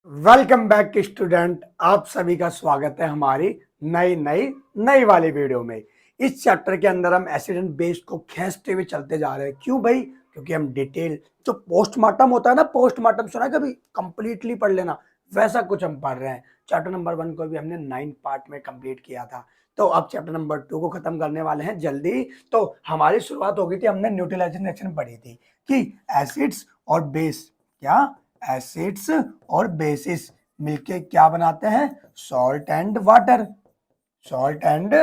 Welcome back student, आप सभी का स्वागत है हमारी नई वाली वीडियो में। इस चैप्टर के अंदर हम एसिड एंड बेस को खींचते हुए चलते जा रहे हैं। क्यों भाई? क्योंकि हम डिटेल जो पोस्टमार्टम होता है ना, पोस्टमार्टम सुना है कभी? कंप्लीटली पढ़ लेना, वैसा कुछ हम पढ़ रहे हैं। चैप्टर नंबर 1 को भी हमने 9 पार्ट में कंप्लीट किया था, तो अब चैप्टर नंबर 2 को खत्म करने वाले हैं जल्दी। तो हमारी शुरुआत हो गई थी, हमने न्यूट्रलाइजेशन रिएक्शन पढ़ी थी कि एसिड्स और बेस क्या, एसिड्स और बेसिस मिलके क्या बनाते हैं? Salt and water. Salt and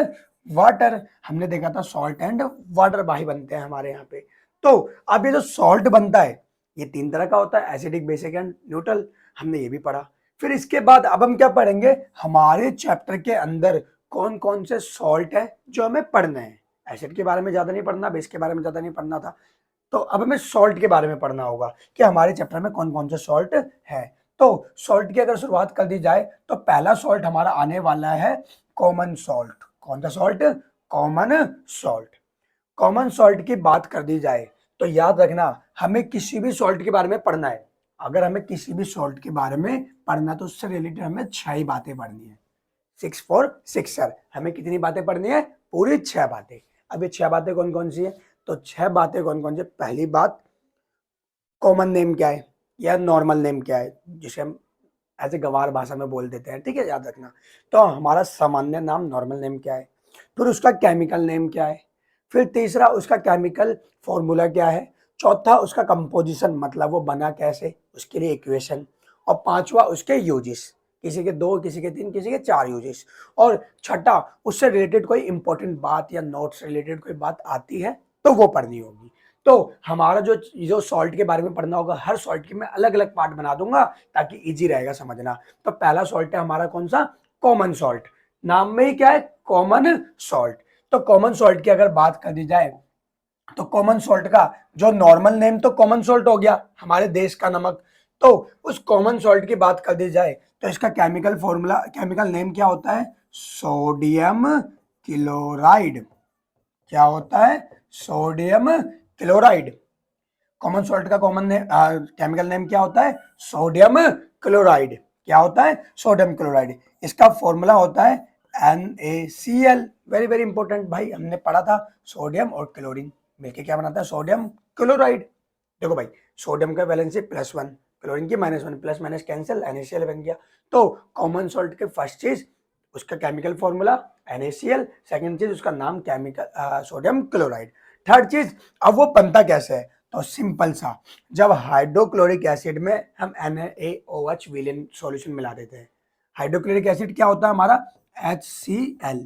water हमने देखा था, सॉल्ट एंड वाटर भाई बनते हैं हमारे यहाँ पे। तो अब ये जो सॉल्ट बनता है ये 3 तरह का होता है, एसिडिक, बेसिक एंड न्यूट्रल। हमने ये भी पढ़ा। फिर इसके बाद अब हम क्या पढ़ेंगे? हमारे चैप्टर के अंदर कौन कौन से सॉल्ट है जो हमें पढ़ने हैं। एसिड के बारे में ज्यादा नहीं पढ़ना, बेस के बारे में ज्यादा नहीं पढ़ना था, तो अब हमें सॉल्ट के बारे में पढ़ना होगा कि हमारे चैप्टर में कौन कौन से सॉल्ट है। तो सॉल्ट की अगर शुरुआत कर दी जाए तो पहला सॉल्ट हमारा आने वाला है कॉमन सॉल्ट। कौन सा salt? Common salt. Common salt की बात कर दी जाए तो याद रखना, हमें किसी भी सॉल्ट के बारे में पढ़ना है। अगर हमें किसी भी सॉल्ट के बारे में पढ़ना तो उससे रिलेटेड हमें 6 ही बातें पढ़नी है। 6 फॉर 6 सर, हमें कितनी बातें पढ़नी है? पूरी 6 बातें। अब ये 6 बातें कौन कौन सी है? तो 6 बातें कौन कौन सी? पहली बात, कॉमन नेम क्या है या नॉर्मल नेम क्या है, जिसे हम ऐसे गंवार भाषा में बोल देते हैं, ठीक है, याद रखना। तो हमारा सामान्य नाम नॉर्मल नेम क्या है, फिर उसका केमिकल नेम क्या है, फिर तीसरा उसका केमिकल फॉर्मूला क्या है, चौथा उसका कंपोजिशन मतलब वो बना कैसे, उसके लिए इक्वेशन, और पांचवा उसके यूजेस, किसी के 2, किसी के 3, किसी के 4 यूजेस, और छठा उससे रिलेटेड कोई इंपॉर्टेंट बात या नोट से रिलेटेड कोई बात आती है तो वो पढ़नी होगी। तो हमारा जो सॉल्ट के बारे में पढ़ना होगा, हर सॉल्ट के मैं अलग अलग पार्ट बना दूंगा ताकि इजी रहेगा समझना। तो पहला सॉल्ट है हमारा कौन सा? Common salt. नाम में ही क्या है? Common salt. तो कॉमन सॉल्ट की अगर बात कर दी जाए तो कॉमन सॉल्ट का जो नॉर्मल नेम तो कॉमन सॉल्ट हो गया, हमारे देश का नमक। तो उस कॉमन सॉल्ट की बात कर दी जाए तो इसका केमिकल फॉर्मूला, केमिकल नेम क्या होता है? Sodium chloride. क्या होता है? Sodium chloride. कॉमन सॉल्ट का कॉमन केमिकल नेम क्या होता है? Sodium chloride. क्या होता है? Sodium chloride. इसका फॉर्मूला होता है NaCl। वेरी वेरी इंपॉर्टेंट भाई, हमने पढ़ा था, सोडियम और क्लोरीन मिलके क्या बनाता है? Sodium chloride. देखो भाई, सोडियम का वैलेंसी +1, क्लोरीन की -1, प्लस माइनस कैंसिल, NaCl बन गया। तो कॉमन सॉल्ट के फर्स्ट चीज उसका केमिकल फॉर्मूला NaCl, सेकंड चीज उसका नाम केमिकल सोडियम क्लोराइड। थर्ड चीज, अब वो बनता कैसे है? तो सिंपल सा, जब हाइड्रोक्लोरिक एसिड में हम NaOH विलेन सॉल्यूशन मिला देते हैं। हाइड्रोक्लोरिक एसिड क्या होता है हमारा? HCl।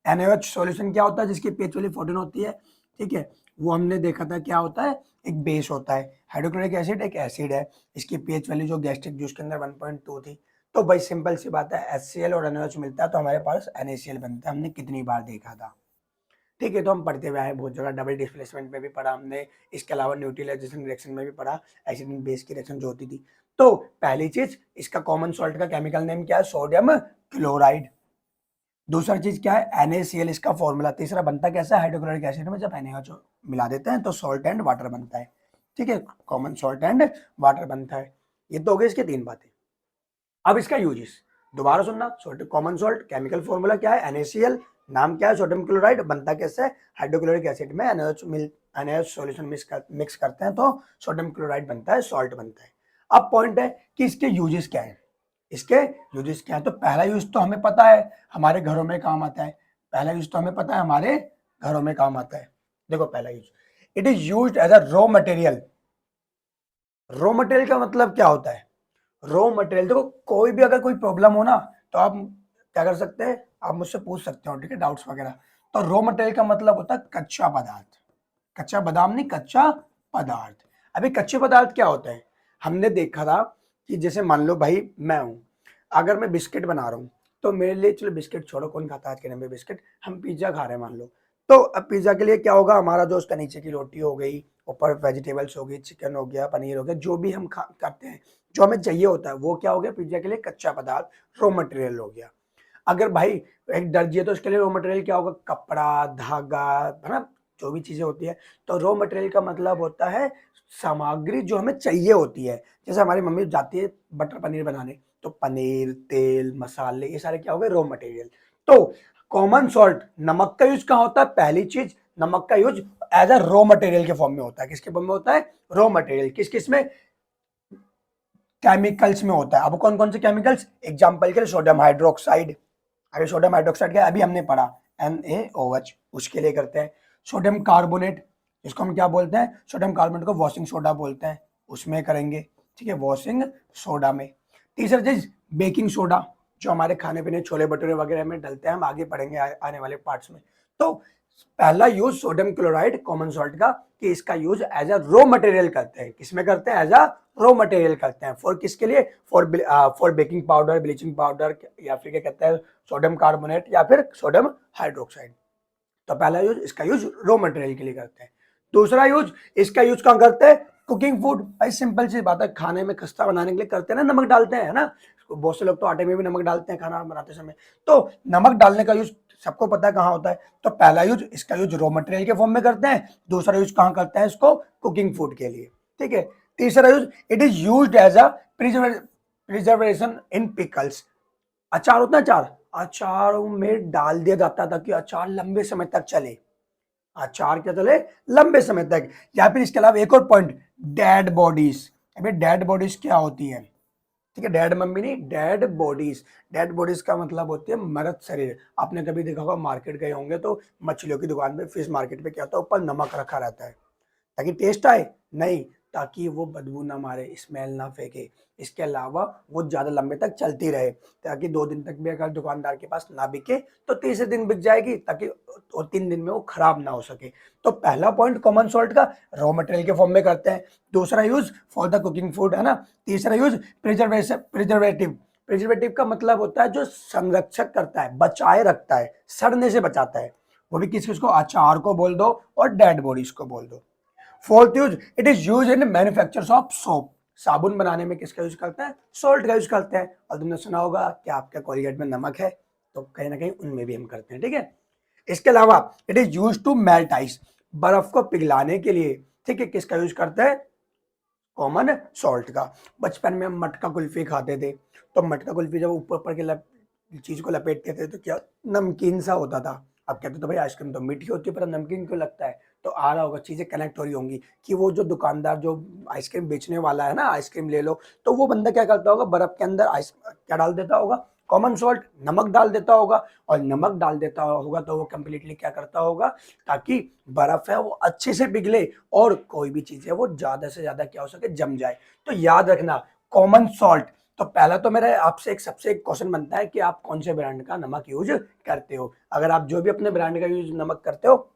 NaOH सॉल्यूशन क्या होता है? जिसकी pH वैल्यू 14 होती है, ठीक है, वो हमने देखा था क्या होता है? एक बेस होता है। हाइड्रोक्लोरिक एसिड एक एसिड है, इसकी pH वैल्यू जो गैस्ट्रिक जूस के अंदर 1.2 थी। तो भाई सिंपल सी बात है, HCl और NaOH मिलता है तो हमारे पास NaCl बनता है। हमने कितनी बार देखा था, ठीक है, तो हम पढ़ते हुए आए बहुत जगह, डबल डिस्प्लेसमेंट में भी पढ़ा हमने, इसके अलावा न्यूट्रलाइजेशन रिएक्शन में भी पढ़ा, एसिड एंड बेस की रिएक्शन जो होती थी। तो पहली चीज, इसका कॉमन सॉल्ट का केमिकल नेम क्या है? Sodium chloride. दूसरा चीज क्या है? NaCl, इसका फॉर्मूला। तीसरा बनता कैसा है? हाइड्रोक्लोरिक एसिड में जब NaOH मिला देते हैं तो सॉल्ट एंड वाटर बनता है, ठीक है, कॉमन सॉल्ट एंड वाटर बनता है। ये तो हो गई इसकी 3 बातें। अब इसका यूजेस दोबारा सुनना। कॉमन सॉल्ट, केमिकल फॉर्मूला क्या है? NaCl, नाम क्या है? Sodium chloride. बनता कैसे? हाइड्रोक्लोरिक एसिड में NaOH सॉल्यूशन मिक्स करते हैं तो सोडियम क्लोराइड बनता है, सॉल्ट बनता है। अब पॉइंट है कि इसके यूजेस क्या है। इसके यूजेस क्या है? तो पहला यूज तो हमें पता है, हमारे घरों में काम आता है। पहला यूज तो हमें पता है, हमारे घरों में काम आता है। देखो पहला use, it is used as a raw material. Raw material का मतलब क्या होता है? रॉ मटेरियल, देखो कोई भी अगर कोई प्रॉब्लम हो ना तो आप क्या कर सकते हैं? आप मुझसे पूछ सकते हो, ठीक है, डाउट्स वगैरह। तो रॉ मटेरियल का मतलब होता है कच्चा पदार्थ। कच्चा बादाम नहीं, कच्चा पदार्थ। अभी कच्चे पदार्थ क्या होते हैं? हमने देखा था कि जैसे मान लो भाई मैं हूं, अगर मैं बिस्किट बना रहा हूँ तो मेरे लिए, चलो बिस्किट छोड़ो, कौन खाता है आज के टाइम में बिस्किट, हम पिज्जा खा रहे हैं मान लो। तो अब पिज्जा के लिए क्या होगा? हमारा जो उसका नीचे की रोटी हो गई, ऊपर वेजिटेबल्स हो गई, चिकन हो गया, पनीर हो गया, जो भी हम करते हैं, जो हमें चाहिए होता है, वो क्या हो गया? पिज्जा के लिए कच्चा पदार्थ, रॉ मटेरियल हो गया। अगर भाई एक दर्जी है तो उसके लिए रॉ मटेरियल क्या होगा? कपड़ा, धागा, है ना, जो भी चीजें होती है। तो रॉ मटेरियल का मतलब होता है सामग्री जो हमें चाहिए होती है। जैसे हमारी मम्मी जाती है बटर पनीर बनाने, तो पनीर, तेल, मसाले, ये सारे क्या हो गए, रॉ मटेरियल। तो कॉमन सॉल्ट, नमक का यूज कहाँ होता है, पहली चीज नमक का use as a raw material के फॉर्म में होता है। किसके फॉर्म में होता है, रॉ मटेरियल। किस किस में, केमिकल्स में होता है। अब कौन कौन से केमिकल्स, एग्जांपल के लिए सोडियम हाइड्रोक्साइड। अगर सोडियम हाइड्रोक्साइड का अभी हमने पढ़ा NaOH, उसके लिए करते हैं। सोडियम कार्बोनेट, इसको हम क्या बोलते हैं, सोडियम कार्बोनेट को वॉशिंग सोडा बोलते हैं, उसमें करेंगे, ठीक है, वॉशिंग सोडा में। तीसरा चीज बेकिंग सोडा, जो हमारे खाने पीने छोले भटूरे वगैरह में डलते हैं, हम आगे पढ़ेंगे आने वाले पार्ट्स में। तो पहला use sodium chloride common salt का, कि इसका use as a raw material करते हैं। किसमें करते हैं, एज अ रॉ मटेरियल करते हैं। फॉर किसके लिए, for baking powder, bleaching powder, या फिर क्या कहते हैं, सोडियम कार्बोनेट या फिर सोडियम हाइड्रोक्साइड। तो पहला यूज, इसका यूज रॉ मटेरियल के लिए करते हैं। दूसरा यूज, इसका यूज कहाँ करते हैं, कुकिंग फूड। भाई सिंपल सी बात है, खाने में खस्ता बनाने के लिए करते हैं ना, नमक डालते हैं, है ना। बहुत से लोग तो आटे में भी नमक डालते हैं खाना बनाते समय। तो नमक डालने का यूज सबको पता है कहाँ होता है। तो पहला यूज, इसका यूज रॉ मटेरियल के फॉर्म में करते हैं। दूसरा यूज कहाँ करते हैं इसको, कुकिंग फूड के लिए, ठीक है। तीसरा use, it is used as a preservation in pickles. अचार होता है, अचार, अचारों में डाल दिया जाता है ताकि अचार लंबे समय तक चले। अचार क्या चले, लंबे समय तक। या फिर इसके अलावा एक और पॉइंट, डेड बॉडीज। अभी डेड बॉडीज क्या होती है, ठीक है, डेड मम्मी नहीं, डेड बॉडीज। डेड बॉडीज का मतलब होती है मृत शरीर। आपने कभी देखा होगा, मार्केट गए होंगे तो मछलियों की दुकान पे, फिश मार्केट पे क्या होता है, ऊपर नमक रखा रहता है ताकि टेस्ट आए, नहीं, ताकि वो बदबू ना मारे, स्मेल ना फेंके। इसके अलावा वो ज्यादा लंबे तक चलती रहे, ताकि 2 दिन तक भी अगर दुकानदार के पास ना बिके तो तीसरे दिन बिक जाएगी, ताकि और 3 दिन में वो खराब ना हो सके। तो पहला पॉइंट कॉमन सॉल्ट का, रॉ मटेरियल के फॉर्म में करते हैं। दूसरा use for the cooking food, है ना। तीसरा यूज प्रिजर्वेटिव। प्रिजर्वेटिव का मतलब होता है जो संरक्षक करता है, बचाए रखता है, सड़ने से बचाता है। वो भी किस किस को, अचार को बोल दो और डेड बॉडीज को बोल दो। Fourth use, it is use in manufacture of soap. साबुन बनाने में किसका यूज करते हैं, सॉल्ट का यूज करते हैं। और तुमने सुना होगा कि आपके कोलगेट में नमक है, तो कहीं ना कहीं उनमें भी हम करते हैं, ठीक है। इसके अलावा it is use to melt ice, बर्फ को पिघलाने के लिए, ठीक है, किसका यूज करते हैं, कॉमन सॉल्ट का। बचपन में हम मटका कुल्फी खाते थे, तो मटका कुल्फी जब ऊपर ऊपर के चीज को लपेटते थे तो क्या नमकीन सा होता था। अब कहते तो भाई आइसक्रीम तो मीठी होती है, पर नमकीन क्यों लगता है। तो आ रहा होगा, चीजें कनेक्ट हो रही होंगी कि वो जो दुकानदार जो आइसक्रीम बेचने वाला है ना, आइसक्रीम ले लो, तो वो बंदा क्या करता होगा, बर्फ के अंदर आइस क्या डाल देता होगा, कॉमन सॉल्ट, नमक डाल देता होगा। और नमक डाल देता होगा तो वो कंप्लीटली क्या करता होगा, ताकि बर्फ है वो अच्छे से पिघले और कोई भी चीज है वो ज्यादा से ज्यादा क्या हो सके, जम जाए। तो याद रखना, कॉमन सॉल्ट। तो पहला तो मेरा आपसे एक सबसे एक क्वेश्चन बनता है कि आप कौन से ब्रांड का नमक यूज करते हो। अगर आप जो भी अपने ब्रांड का यूज नमक करते हो,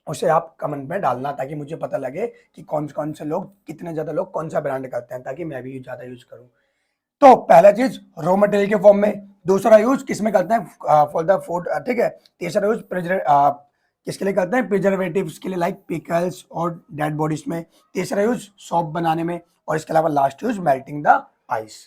उसे आप कमेंट में डालना, ताकि मुझे पता लगे कि कौन कौन से लोग, कितने ज्यादा लोग कौन सा ब्रांड करते हैं, ताकि मैं भी ज्यादा यूज करूं। तो पहला चीज रॉ मटेरियल के फॉर्म में। दूसरा यूज किसमें करते हैं, फॉर द फूड, ठीक है। तीसरा यूज किसके लिए करते हैं, प्रिजर्वेटिव्स के लिए, लाइक पिकल्स और डेड बॉडीज में। तीसरा यूज सॉप बनाने में। और इसके अलावा last use melting the ice.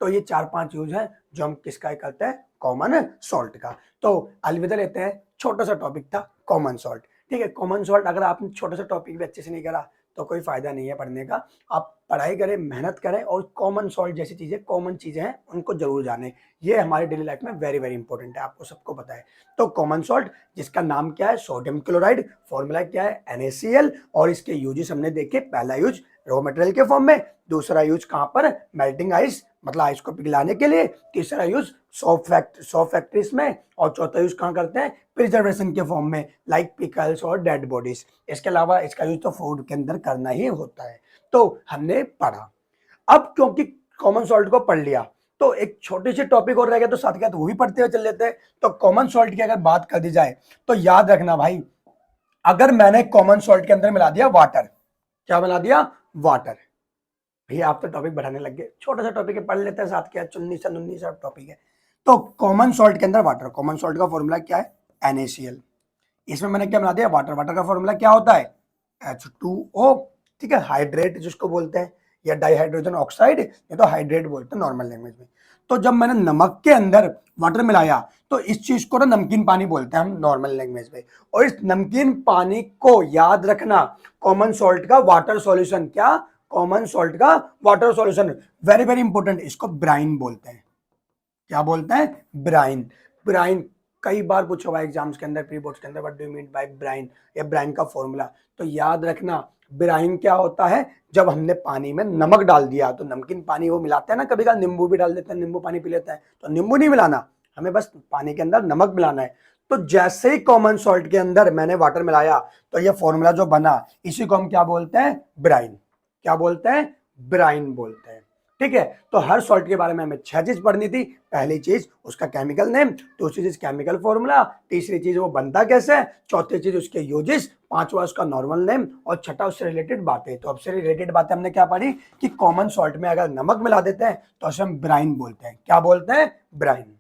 तो ये 4-5 यूज है जो हम किसका करते हैं, कॉमन सॉल्ट का। तो अलविदा लेते हैं, छोटा सा टॉपिक था कॉमन सॉल्ट, ठीक है। कॉमन सॉल्ट, अगर आपने छोटा सा टॉपिक भी अच्छे से नहीं करा तो कोई फायदा नहीं है पढ़ने का। आप पढ़ाई करें, मेहनत करें, और कॉमन सॉल्ट जैसी चीजें, कॉमन चीजें हैं, उनको जरूर जाने। ये हमारे डेली लाइफ में वेरी वेरी इंपॉर्टेंट है, आपको सबको पता है। तो कॉमन सॉल्ट, जिसका नाम क्या है, सोडियम क्लोराइड, फॉर्मूला क्या है, NaCl। और इसके यूजेस हमने देखे, पहला यूज रॉ मटेरियल के फॉर्म में, दूसरा यूज कहां पर, मेल्टिंग आइस, मतलब आइस को पिघलाने के लिए, तीसरा यूज सॉफ्ट फैक्ट्रीज में, और चौथा यूज कहां करते हैं, प्रिजर्वेशन के फॉर्म में, लाइक पिकल्स और डेड बॉडीज। इसके अलावा इसका यूज तो फूड के अंदर करना ही होता है। तो हमने पढ़ा। अब क्योंकि कॉमन सॉल्ट को पढ़ लिया, तो एक छोटे से टॉपिक और रह गया, तो साथ के साथ वो भी पढ़ते हुए चल लेते हैं। तो कॉमन सॉल्ट की अगर बात कर दी जाए, तो याद रखना भाई, अगर मैंने कॉमन सॉल्ट के अंदर मिला दिया वाटर, क्या मिला दिया, वाटर। भैया आप तो टॉपिक बढ़ाने लग गए, छोटा सा टॉपिक है, पढ़ लेते हैं साथ के, चुन्नी सा नुन्नी सा टॉपिक है। तो कॉमन सॉल्ट के अंदर वाटर, कॉमन सॉल्ट का फॉर्मूला क्या है, NaCl। इसमें मैंने क्या बना दिया, वाटर। वाटर का फॉर्मूला क्या होता है, H2O, ठीक है, हाइड्रेट जिसको बोलते हैं। या डाइहाइड्रोजन ऑक्साइड, या तो हाइड्रेट बोलते हैं नॉर्मल लैंग्वेज में। तो जब मैंने नमक के अंदर वाटर मिलाया तो इस चीज को ना नमकीन पानी बोलते हैं हम नॉर्मल लैंग्वेज में। और इस नमकीन पानी को याद रखना कॉमन सॉल्ट का वाटर सॉल्यूशन, क्या कॉमन सॉल्ट का water solution, very very important, इसको ब्राइन बोलते हैं। क्या बोलते हैं? ब्राइन। ब्राइन कई बार पूछा हुआ एग्जाम्स के अंदर, प्री बोर्ड्स के अंदर, what do you mean by brine, या ब्राइन का फॉर्मूला। तो याद रखना ब्राइन क्या होता है, जब हमने पानी में नमक डाल दिया, तो नमकीन पानी वो मिलाते हैं ना, कभी कभी नींबू भी डाल देते हैं, नींबू पानी पी लेते हैं, तो नींबू नहीं मिलाना, हमें बस पानी के अंदर नमक मिलाना है। तो जैसे ही कॉमन सॉल्ट के अंदर मैंने वाटर मिलाया तो ये फॉर्मूला जो बना, इसी को हम क्या बोलते हैं? ब्राइन। क्या बोलते हैं? ब्राइन बोलते हैं। ठीक है, तो हर सॉल्ट के बारे में हमें 6 चीज पढ़नी थी। पहली चीज उसका केमिकल नेम, दूसरी चीज केमिकल फॉर्मूला, तीसरी चीज वो बनता कैसे है, चौथी चीज उसके यूजेस, पांचवा उसका नॉर्मल नेम, और छठा उससे रिलेटेड बातें। तो अब से रिलेटेड बातें हमने क्या पढ़ी कि कॉमन सॉल्ट में अगर नमक मिला देते हैं तो उसे हम ब्राइन बोलते हैं। क्या बोलते हैं? ब्राइन।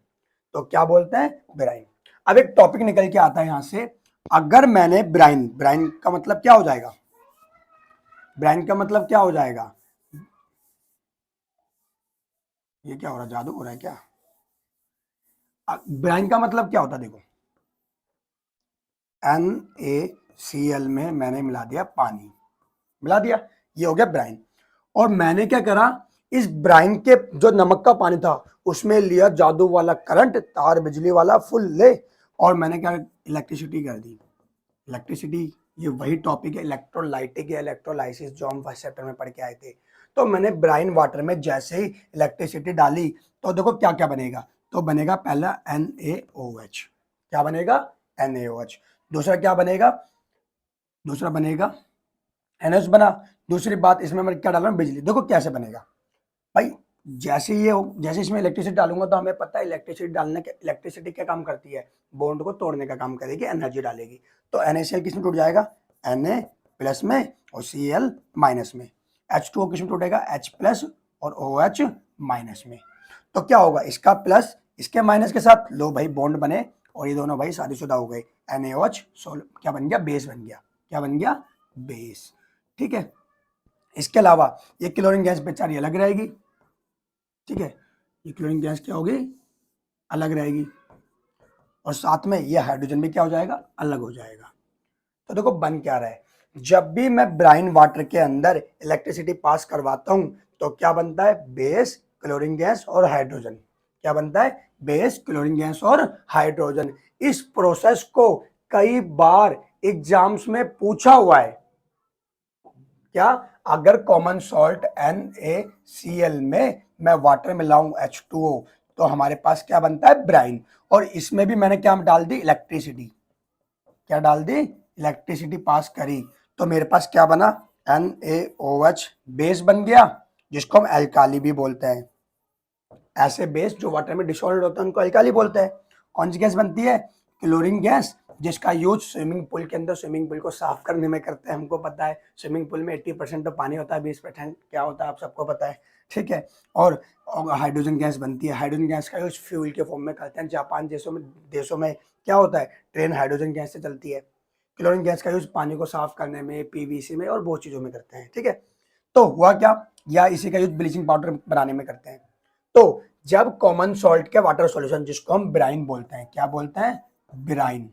तो क्या बोलते हैं? ब्राइन। अब एक टॉपिक निकल के आता है यहां से, अगर मैंने ब्राइन, ब्राइन का मतलब क्या हो जाएगा? ब्राइन का मतलब क्या हो जाएगा? ये क्या हो रहा है, जादू हो रहा है क्या? ब्राइन का मतलब क्या होता है? देखो, NaCl में मैंने मिला दिया पानी, मिला दिया, ये हो गया ब्राइन। और मैंने क्या करा, इस ब्राइन के जो नमक का पानी था उसमें लिया जादू वाला करंट, तार बिजली वाला फुल ले, और मैंने क्या, इलेक्ट्रिसिटी कर दी। इलेक्ट्रिसिटी, ये वही टॉपिक है इलेक्ट्रोलाइटिक या इलेक्ट्रोलाइसिस जो हम फर्स्ट चैप्टर में पढ़ के आए थे। तो मैंने ब्राइन वाटर में जैसे ही इलेक्ट्रिसिटी डाली तो देखो क्या क्या बनेगा। तो बनेगा पहला NaOH। क्या बनेगा? NaOH। दूसरा क्या बनेगा? दूसरा बनेगा NH बना। दूसरी बात, इसमें मैं क्या डाल रहा हूँ? बिजली। देखो कैसे बनेगा भाई, जैसे ये जैसे इसमें इलेक्ट्रिसिटी डालूंगा तो हमें पता है इलेक्ट्रिसिटी डालने के, इलेक्ट्रिसिटी क्या काम करती है? बॉन्ड को तोड़ने का काम करेगी, एनर्जी डालेगी। तो NaCl किस में टूट जाएगा? Na प्लस में, और Cl माइनस में। H2O किस में टूटेगा? H प्लस और OH माइनस में। तो क्या होगा, इसका प्लस इसके माइनस के साथ, लो भाई बॉन्ड बने, और ये दोनों भाई शादीशुदा हो गए। NaOH क्या बन गया? बेस बन गया। क्या बन गया? बेस। ठीक है, इसके अलावा ये क्लोरीन गैस बेचारी अलग रहेगी। ठीक है, ये क्लोरीन गैस क्या होगी? अलग रहेगी, और साथ में ये हाइड्रोजन भी क्या हो जाएगा? अलग हो जाएगा। तो देखो बन क्या रहा है, जब भी मैं ब्राइन वाटर के अंदर इलेक्ट्रिसिटी पास करवाता हूं तो क्या बनता है? बेस, क्लोरीन गैस और हाइड्रोजन। क्या बनता है? बेस, क्लोरीन गैस और हाइड्रोजन। इस प्रोसेस को कई बार एग्जाम्स में पूछा हुआ है। क्या? अगर कॉमन सॉल्ट NaCl में मैं वाटर मिलाऊं H2O तो हमारे पास क्या बनता है? ब्राइन। और इसमें भी मैंने क्या डाल दी? इलेक्ट्रिसिटी। क्या डाल दी? इलेक्ट्रिसिटी पास करी, तो मेरे पास क्या बना? NaOH बेस बन गया, जिसको हम एल्काली भी बोलते हैं। ऐसे बेस जो वाटर में डिसॉल्व होता है उनको एल्काली बोलते हैं। कौन सी गैस बनती है? क्लोरीन गैस, जिसका यूज स्विमिंग पूल के अंदर, स्विमिंग पूल को साफ करने में करते हैं। हमको पता है स्विमिंग पूल में 80% तो पानी होता है, 20% क्या होता है आप सबको पता है। ठीक है, और हाइड्रोजन गैस बनती है। हाइड्रोजन गैस का यूज फ्यूल के फॉर्म में करते हैं। जापान देशों में क्या होता है, ट्रेन हाइड्रोजन गैस से चलती है। क्लोरीन गैस का यूज पानी को साफ करने में, PVC में और बहुत चीजों में करते हैं। ठीक है, तो हुआ क्या, या इसी का यूज ब्लीचिंग पाउडर बनाने में करते हैं। तो जब कॉमन सॉल्ट के वाटर सॉल्यूशन, जिसको हम ब्राइन बोलते हैं, क्या बोलते हैं? ब्राइन।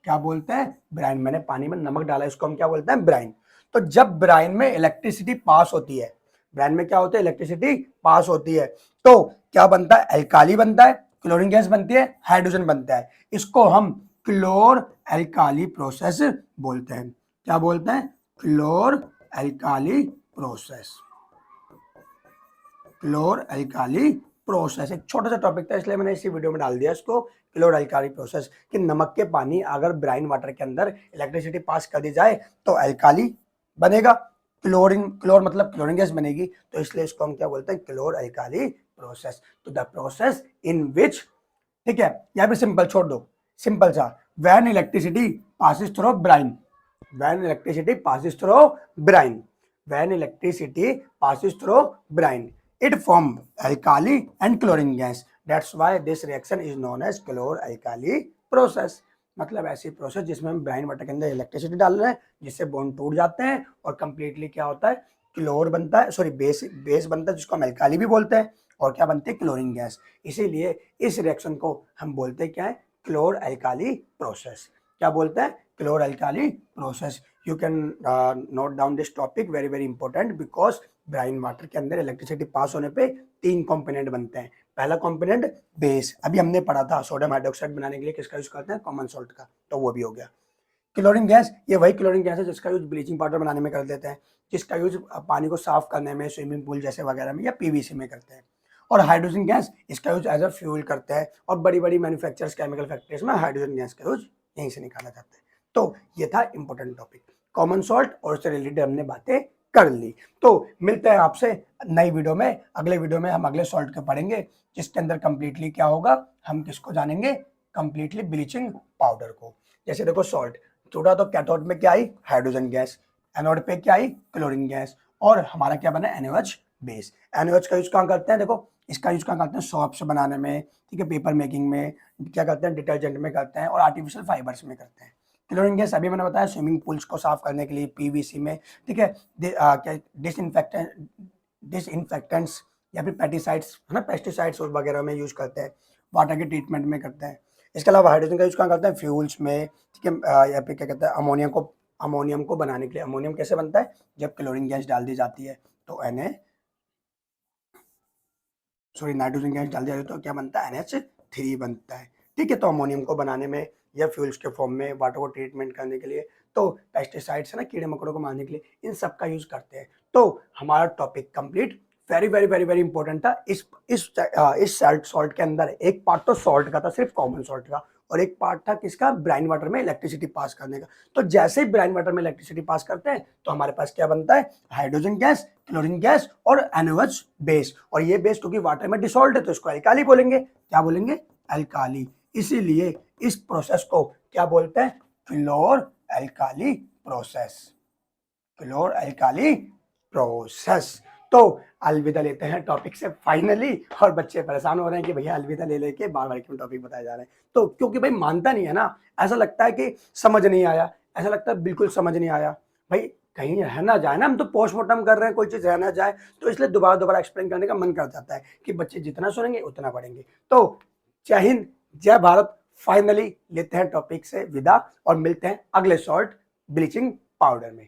क्या बोलते हैं? ब्राइन। मैंने पानी में नमक डाला, इसको हम क्या बोलते हैं? ब्राइन। तो जब ब्राइन में इलेक्ट्रिसिटी पास होती है, ब्राइन में क्या होता है? इलेक्ट्रिसिटी पास होती है, तो क्या बनता है? एल्काली बनता है, क्लोरीन गैस बनती है, हाइड्रोजन बनता है। इसको हम क्लोर एल्काली प्रोसेस बोलते हैं। क्या बोलते हैं? Chlor alkali process. क्लोर alkali process एक छोटा सा टॉपिक था, इसलिए मैंने इसी वीडियो में डाल दिया इसको, क्लोर एल्काली प्रोसेस, कि नमक के पानी अगर ब्राइन वाटर के अंदर इलेक्ट्रिसिटी पास कर दी जाए तो एल्काली बनेगा, क्लोरीन, क्लोर मतलब क्लोरीन गैस बनेगी, तो इसलिए इसको हम क्या बोलते हैं? Chlor alkali process. तो द प्रोसेस इन विच, ठीक है, यहाँ पे सिंपल छोड़ दो, सिंपल सा, when electricity passes through brine, when electricity passes through brine, when electricity passes through brine, it form alkali and chlorine gas. That's why this reaction is known as chlor-alkali process. मतलब ऐसी process जिसमें हम Bryan water के अंदर electricity डाल रहे हैं, जिससे बॉन्ड टूट जाते हैं और कंप्लीटली क्या होता है? क्लोर बनता है, सॉरी बेस बेस बनता है जिसको हम एल्काली भी बोलते हैं, और क्या बनती है, क्लोरीन गैस। इसीलिए इस रिएक्शन को हम बोलते हैं क्या है, क्लोर एल्काली प्रोसेस। क्या बोलते हैं, chlor alkali process. You can note down this topic, very very important, because brine water के अंदर इलेक्ट्रिसिटी पास होने पे 3 कंपोनेंट बनते हैं। पहला कंपोनेंट बेस, अभी हमने पढ़ा था सोडियम हाइड्रोक्साइड बनाने के लिए किसका यूज करते हैं, कॉमन सॉल्ट का, तो वो भी हो गया। क्लोरीन गैस, ये वही क्लोरीन गैस है जिसका यूज ब्लीचिंग पाउडर बनाने में कर देते हैं, जिसका यूज पानी को साफ करने में स्विमिंग पूल जैसे वगैरह में या पीवीसी में करते हैं। और हाइड्रोजन गैस, इसका यूज एज अ फ्यूल करते हैं, और बड़ी बड़ी मैन्युफैक्चरर्स केमिकल फैक्ट्रीज में हाइड्रोजन गैस का यूज यहीं से निकाला जाता है। तो ये था इंपॉर्टेंट टॉपिक कॉमन सॉल्ट, और उससे रिलेटेड हमने बातें कर ली। तो मिलते हैं आपसे नई वीडियो में। अगले वीडियो में हम अगले सॉल्ट के पढ़ेंगे, जिसके अंदर कंप्लीटली क्या होगा, हम किसको जानेंगे, कंप्लीटली ब्लीचिंग पाउडर को। जैसे देखो सॉल्ट छोड़ा तो कैथोड में क्या आई, हाइड्रोजन गैस, एनोड पे क्या आई, क्लोरीन गैस, और हमारा क्या बना, NaOH बेस। NaOH का यूज कहाँ करते हैं, देखो इसका यूज कहाँ करते हैं, सोप्स बनाने में, ठीक है, पेपर मेकिंग में, क्या करते हैं, डिटर्जेंट में करते हैं, और आर्टिफिशियल फाइबर्स में करते हैं। क्लोरीन गैस अभी मैंने बताया स्विमिंग पूल्स को साफ करने के लिए, पीवीसी में, ठीक है, क्या डिसइंफेक्टेंट्स या फिर पेस्टिसाइड्स है ना, पेस्टिसाइड्स और वगैरह में यूज करते हैं, वाटर के ट्रीटमेंट में करते हैं। इसके अलावा हाइड्रोजन का यूज कहाँ करते हैं, फ्यूल्स में, ठीक है, या फिर क्या कहते हैं, अमोनियम को बनाने के लिए। अमोनियम कैसे बनता है, जब क्लोरीन गैस डाल दी जाती है तो नाइट्रोजन गैस डाल दिया जाए तो क्या बनता है, NH3 बनता है, ठीक है। तो अमोनियम को बनाने में या फ्यूल्स के फॉर्म में, वाटर को ट्रीटमेंट करने के लिए, तो पेस्टिसाइड्स है ना, कीड़े मकोड़ों को मारने के लिए, इन सब का यूज करते हैं। तो हमारा topic complete, very very very very important था। इस सॉल्ट के अंदर एक पार्ट तो सॉल्ट का था, सिर्फ कॉमन सॉल्ट का, और एक पार्ट था किसका, ब्राइन वाटर में इलेक्ट्रिसिटी पास करने का। तो जैसे ही ब्राइन वाटर में इलेक्ट्रिसिटी पास करते हैं तो हमारे पास क्या बनता है, हाइड्रोजन गैस, क्लोरीन गैस और NaOH बेस। और ये बेस क्योंकि वाटर में डिसॉल्व है तो इसको एल्काली बोलेंगे। क्या बोलेंगे, एल्काली। इसीलिए इस प्रोसेस को क्या बोलते हैं, chlor alkali process, क्लोर alkali process. तो अलविदा लेते हैं टॉपिक से फाइनली, और बच्चे परेशान हो रहे हैं कि भैया अलविदा ले लेके बार बार क्यों टॉपिक बताए जा रहे हैं। तो क्योंकि भाई मानता नहीं है ना, ऐसा लगता है कि समझ नहीं आया, ऐसा लगता है बिल्कुल समझ नहीं आया। भाई कहीं रह ना जाए ना, हम तो पोस्टमार्टम कर रहे हैं, कोई चीज रह ना जाए, तो इसलिए दोबारा दोबारा एक्सप्लेन करने का मन कर जाता है कि बच्चे जितना सुनेंगे उतना पढ़ेंगे। तो जय हिंद, जय भारत। फाइनली लेते हैं टॉपिक से विदा और मिलते हैं अगले सॉल्ट ब्लीचिंग पाउडर में।